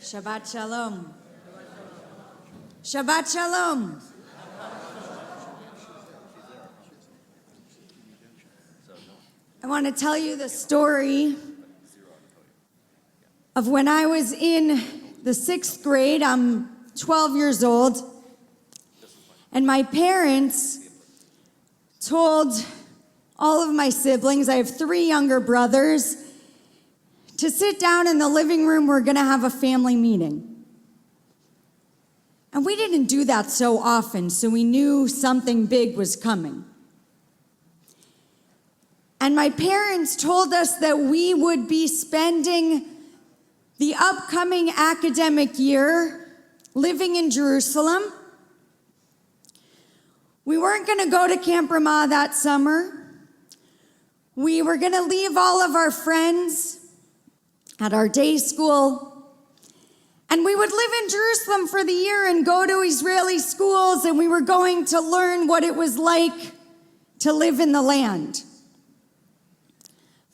Shabbat Shalom. Shabbat Shalom. I want to tell you the story of when I was in the 6th grade. I'm 12 years old, and my parents told all of my siblings, I have 3 younger brothers, to sit down in the living room. We're going to have a family meeting. And we didn't do that so often, so we knew something big was coming. And my parents told us that we would be spending the upcoming academic year living in Jerusalem. We weren't going to go to Camp Ramah that summer. We were going to leave all of our friends at our day school, and we would live in Jerusalem for the year and go to Israeli schools, and we were going to learn what it was like to live in the land.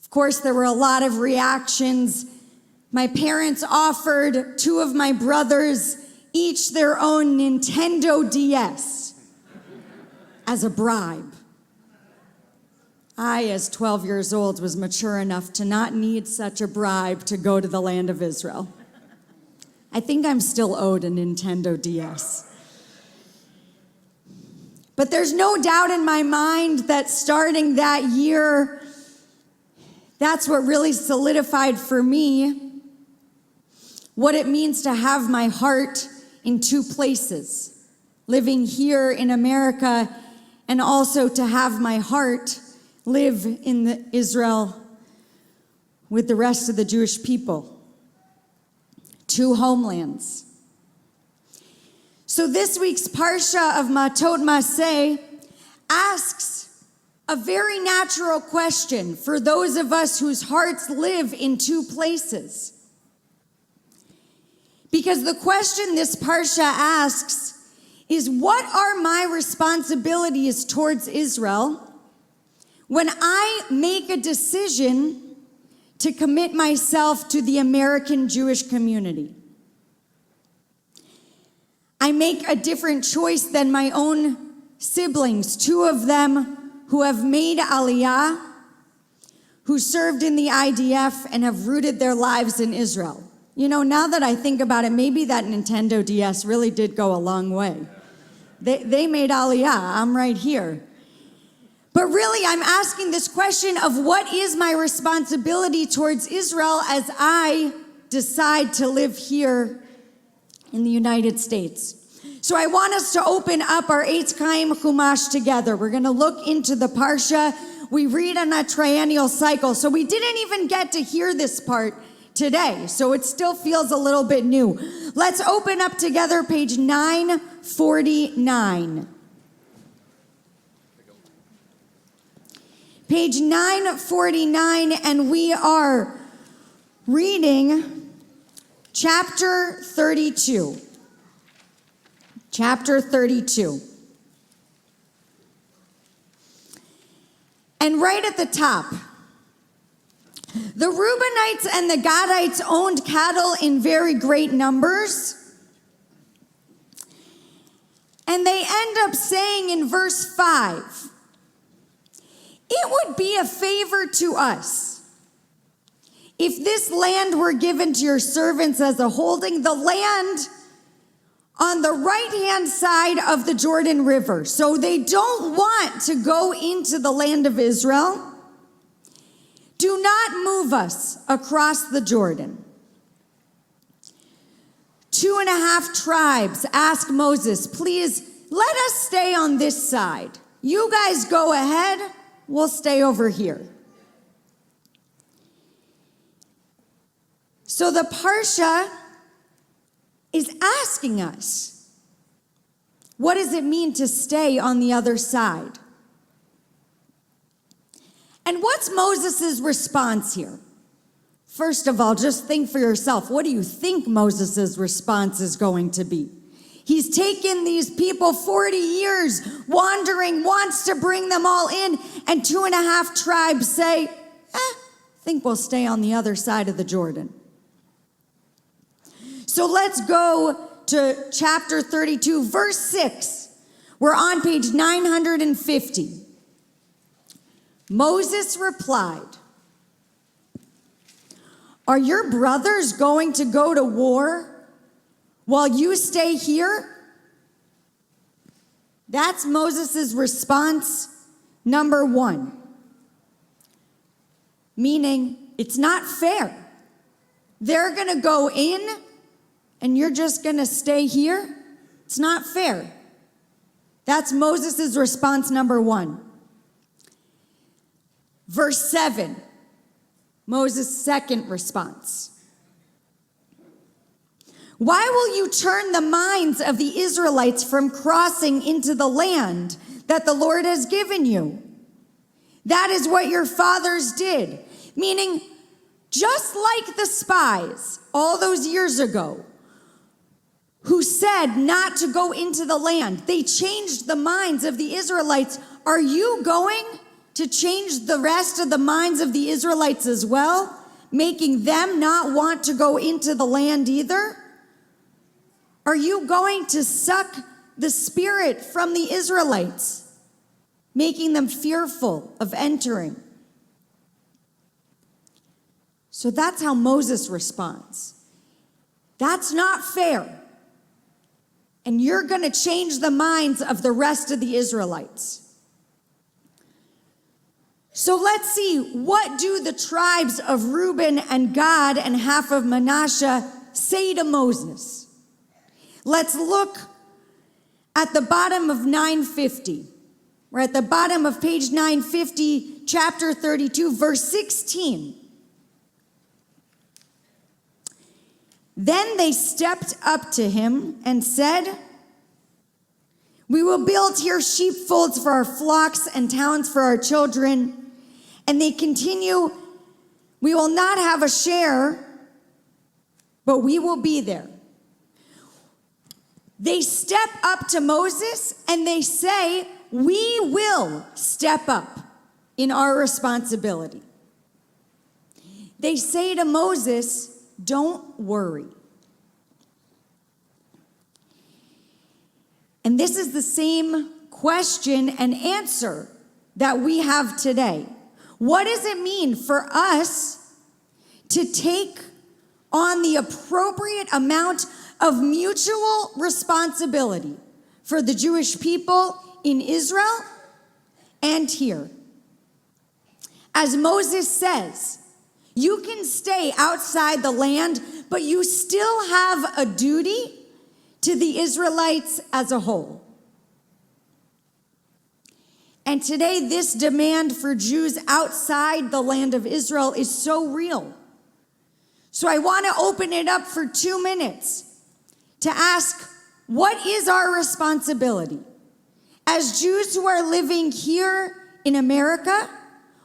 Of course, there were a lot of reactions. My parents offered 2 of my brothers each their own Nintendo DS as a bribe. I, as 12 years old, was mature enough to not need such a bribe to go to the land of Israel. I think I'm still owed a Nintendo DS. But there's no doubt in my mind that starting that year, that's what really solidified for me what it means to have my heart in 2 places, living here in America, and also to have my heart live in Israel with the rest of the Jewish people. 2 homelands. So this week's Parsha of Mattot Maseh asks a very natural question for those of us whose hearts live in 2 places. Because the question this Parsha asks is, what are my responsibilities towards Israel when I make a decision to commit myself to the American Jewish community? I make a different choice than my own siblings, 2 of them who have made Aliyah, who served in the IDF and have rooted their lives in Israel. You know, now that I think about it, maybe that Nintendo DS really did go a long way. They made Aliyah. I'm right here. But really, I'm asking this question of what is my responsibility towards Israel as I decide to live here in the United States. So I want us to open up our Eitz Chaim Chumash together. We're going to look into the Parsha. We read on a triennial cycle. So we didn't even get to hear this part today. So it still feels a little bit new. Let's open up together page 949. Page 949, and we are reading chapter 32. Chapter 32. And right at the top, the Reubenites and the Gadites owned cattle in very great numbers. And they end up saying in verse 5, it would be a favor to us if this land were given to your servants as a holding, the land on the right-hand side of the Jordan River. So they don't want to go into the land of Israel. Do not move us across the Jordan. 2.5 tribes asked Moses, please let us stay on this side. You guys go ahead. We'll stay over here. So the Parsha is asking us, what does it mean to stay on the other side? And what's Moses' response here? First of all, just think for yourself. What do you think Moses' response is going to be? He's taken these people 40 years wandering, wants to bring them all in, and 2.5 tribes say, think we'll stay on the other side of the Jordan. So let's go to chapter 32, verse 6. We're on page 950. Moses replied, "Are your brothers going to go to war while you stay here?" That's Moses' response number one. Meaning, it's not fair. They're going to go in and you're just going to stay here? It's not fair. That's Moses' response number one. Verse 7, Moses' second response. "Why will you turn the minds of the Israelites from crossing into the land that the Lord has given you? That is what your fathers did." Meaning, just like the spies all those years ago who said not to go into the land, they changed the minds of the Israelites. Are you going to change the rest of the minds of the Israelites as well, making them not want to go into the land either? Are you going to suck the spirit from the Israelites, making them fearful of entering? So that's how Moses responds. That's not fair. And you're going to change the minds of the rest of the Israelites. So let's see, what do the tribes of Reuben and Gad and half of Manasseh say to Moses? Let's look at the bottom of 950. We're at the bottom of page 950, chapter 32, verse 16. "Then they stepped up to him and said, 'We will build here sheepfolds for our flocks and towns for our children.' And they continue, 'We will not have a share, but we will be there.'" They step up to Moses and they say, "We will step up in our responsibility." They say to Moses, "Don't worry." And this is the same question and answer that we have today. What does it mean for us to take on the appropriate amount of mutual responsibility for the Jewish people in Israel and here? As Moses says, you can stay outside the land, but you still have a duty to the Israelites as a whole. And today, this demand for Jews outside the land of Israel is so real. So I want to open it up for 2 minutes to ask, what is our responsibility? As Jews who are living here in America,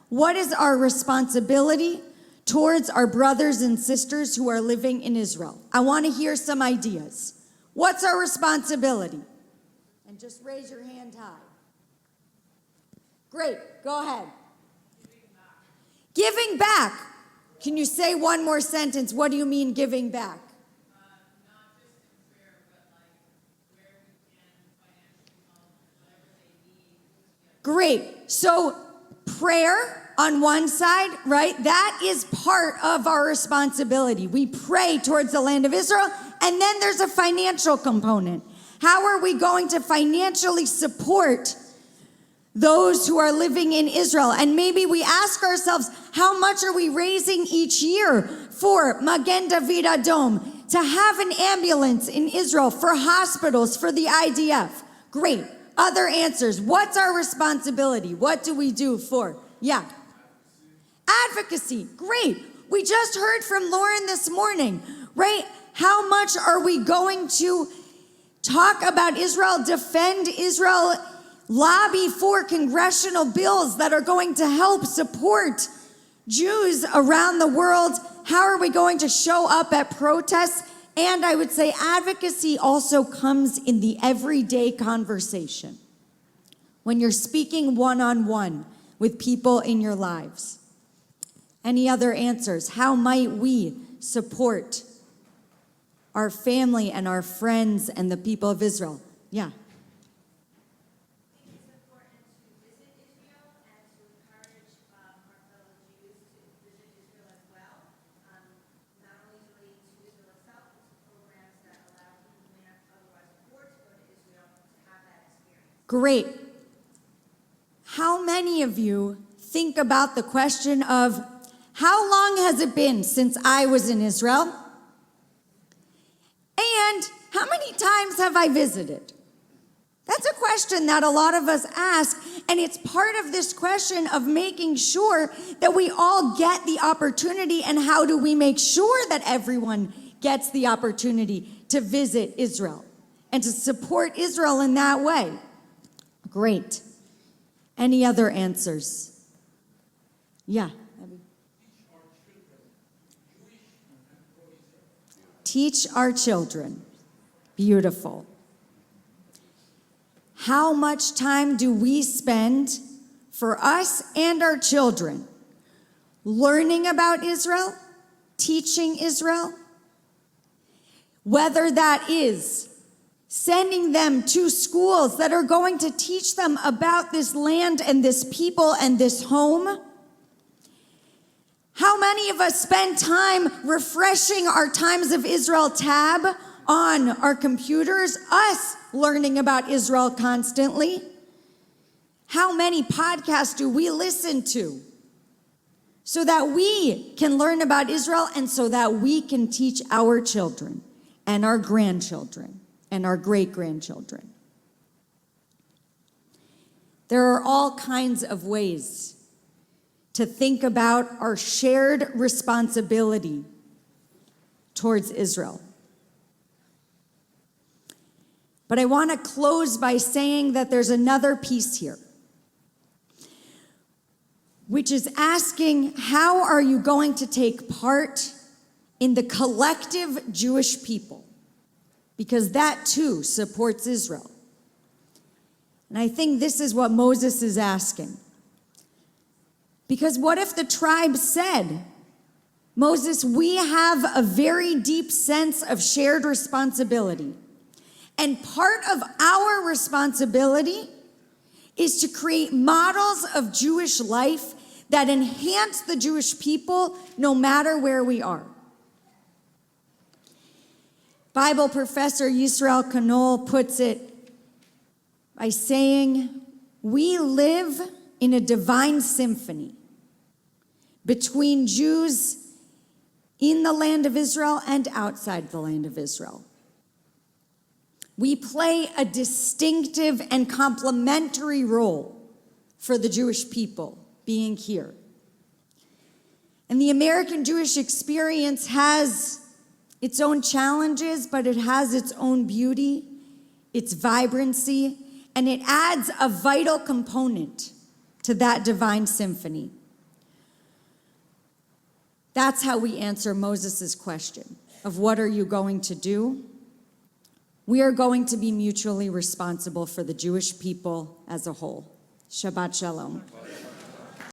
what is our responsibility towards our brothers and sisters who are living in Israel? I want to hear some ideas. What's our responsibility? And just raise your hand high. Great, go ahead. Giving back. Can you say one more sentence? What do you mean giving back? Not just in prayer, but like where we can financially help, whatever they need. Great. So prayer on one side, right? That is part of our responsibility. We pray towards the land of Israel, and then there's a financial component. How are we going to financially support those who are living in Israel? And maybe we ask ourselves, how much are we raising each year for Magen David Adom, to have an ambulance in Israel, for hospitals, for the IDF? Great. Other answers. What's our responsibility? What do we do for? Yeah. Advocacy. Great. We just heard from Lauren this morning, right? How much are we going to talk about Israel, defend Israel, lobby for congressional bills that are going to help support Jews around the world? How are we going to show up at protests? And I would say advocacy also comes in the everyday conversation. When you're speaking one-on-one with people in your lives. Any other answers? How might we support our family and our friends and the people of Israel. Yeah. I think it's important to visit Israel and to encourage our fellow Jews to visit Israel as well. Not only relating to Israel itself, but to programs that allow people who may not otherwise afford to go to Israel to have that experience. Great. How many of you think about the question of how long has it been since I was in Israel? And how many times have I visited? That's a question that a lot of us ask, and it's part of this question of making sure that we all get the opportunity, and how do we make sure that everyone gets the opportunity to visit Israel and to support Israel in that way? Great. Any other answers? Yeah. Teach our children. Beautiful. How much time do we spend for us and our children learning about Israel, teaching Israel? Whether that is sending them to schools that are going to teach them about this land and this people and this home. How many of us spend time refreshing our Times of Israel tab on our computers, us learning about Israel constantly? How many podcasts do we listen to so that we can learn about Israel and so that we can teach our children and our grandchildren and our great-grandchildren? There are all kinds of ways to think about our shared responsibility towards Israel. But I want to close by saying that there's another piece here, which is asking, how are you going to take part in the collective Jewish people? Because that too supports Israel. And I think this is what Moses is asking. Because what if the tribe said, Moses, we have a very deep sense of shared responsibility. And part of our responsibility is to create models of Jewish life that enhance the Jewish people no matter where we are. Bible professor Yisrael Knoll puts it by saying, we live in a divine symphony between Jews in the land of Israel and outside the land of Israel. We play a distinctive and complementary role for the Jewish people being here. And the American Jewish experience has its own challenges, but it has its own beauty, its vibrancy, and it adds a vital component to that divine symphony. That's how we answer Moses' question of what are you going to do? We are going to be mutually responsible for the Jewish people as a whole. Shabbat Shalom.